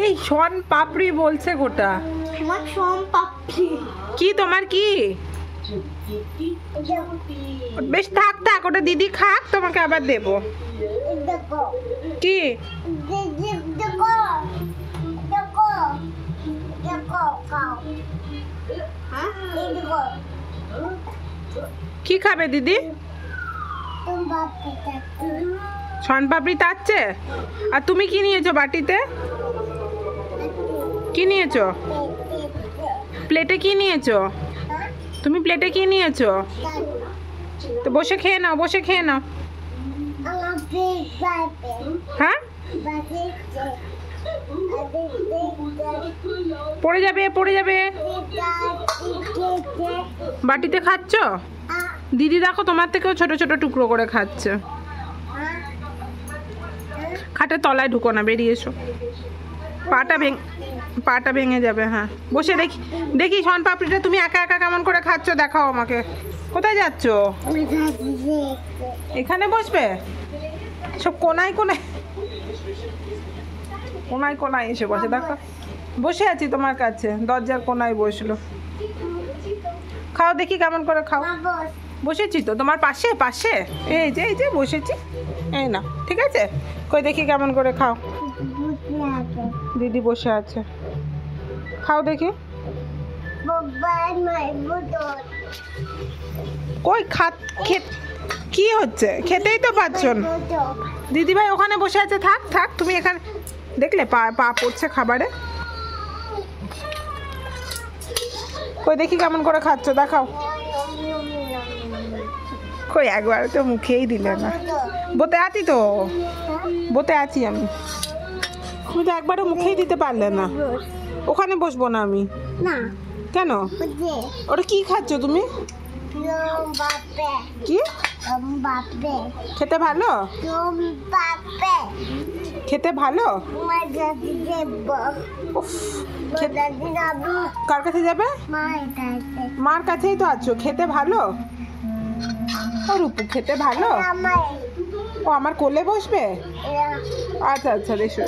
এই শন পাপড়ি বলছে গোটা। কি তোমার কি? বেশ থাক থাক, ওটা দিদি খাক, তোমাকে আবার দেবো। কি কি খাবে দিদি? শন পাপড়ি তাচ্ছে। আর তুমি কি নিয়েছো বাটিতে? কি নিয়েছো প্লেটে? কি নিয়েছো তুমি প্লেটে? কি নিয়েছো? তো বসে খেয়ে নাও, বসে খেয়ে নাও। হ্যাঁ, পড়ে যাবে, পড়ে যাবে। বাটিতে খাচ্ছ? দিদি দেখো তোমার থেকেও ছোট ছোট টুকরো করে খাচ্ছে। খাটের তলায় ঢুকো না, বেরিয়ে এসো। পাটা ভেঙে যাবে। হ্যাঁ, বসে দেখি দেখি শন পাপড়িটা তুমি একা একা কেমন করে খাচ্ছ, দেখাও আমাকে। কোথায় যাচ্ছ? এখানে বসবে? সব কোনায় কোনায় কোনায় কোনায় এসে বসে, দেখো বসে আছি তোমার কাছে, দরজার কোনায় বসলো। খাও দেখি কেমন করে খাও। বসেছি তো তোমার পাশে পাশে, এই যে বসেছি, এই না, ঠিক আছে। কই দেখি কেমন করে খাও। দিদি বসে আছে, খাও দেখি। কই কি হচ্ছে? খেতেই তো পাচ্ছ না। দিদি ভাই ওখানে বসে আছে, থাক থাক, তুমি এখানে। দেখলে পা পড়ছে খাবারে। কই দেখি কেমন করে খাচ্ছ, দেখাও। কই একবার তো মুখেই দিলে না। বতে আছি তো, বতে আছি আমি। তুমি তো একবারও মুখেই দিতে পারলে না। ওখানে বসবো না আমি। কেন? ওটা কি খাচ্ছ তুমি? কি খেতে ভালো? খেতে ভালো? কার কাছে যাবে? মার কাছেই তো আছো। খেতে ভালো? ও রূপু খেতে ভালো। ও আমার কোলে বসবে? আচ্ছা আচ্ছা, এসো।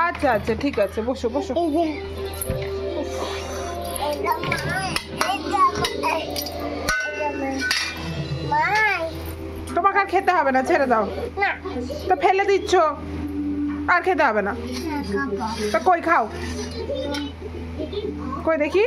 আচ্ছা আচ্ছা, ঠিক আছে, বসো বসো। তোমাকে আর খেতে হবে না, ছেড়ে দাও। তো ফেলে দিচ্ছ, আর খেতে হবে না। তা কই খাও, কই দেখি।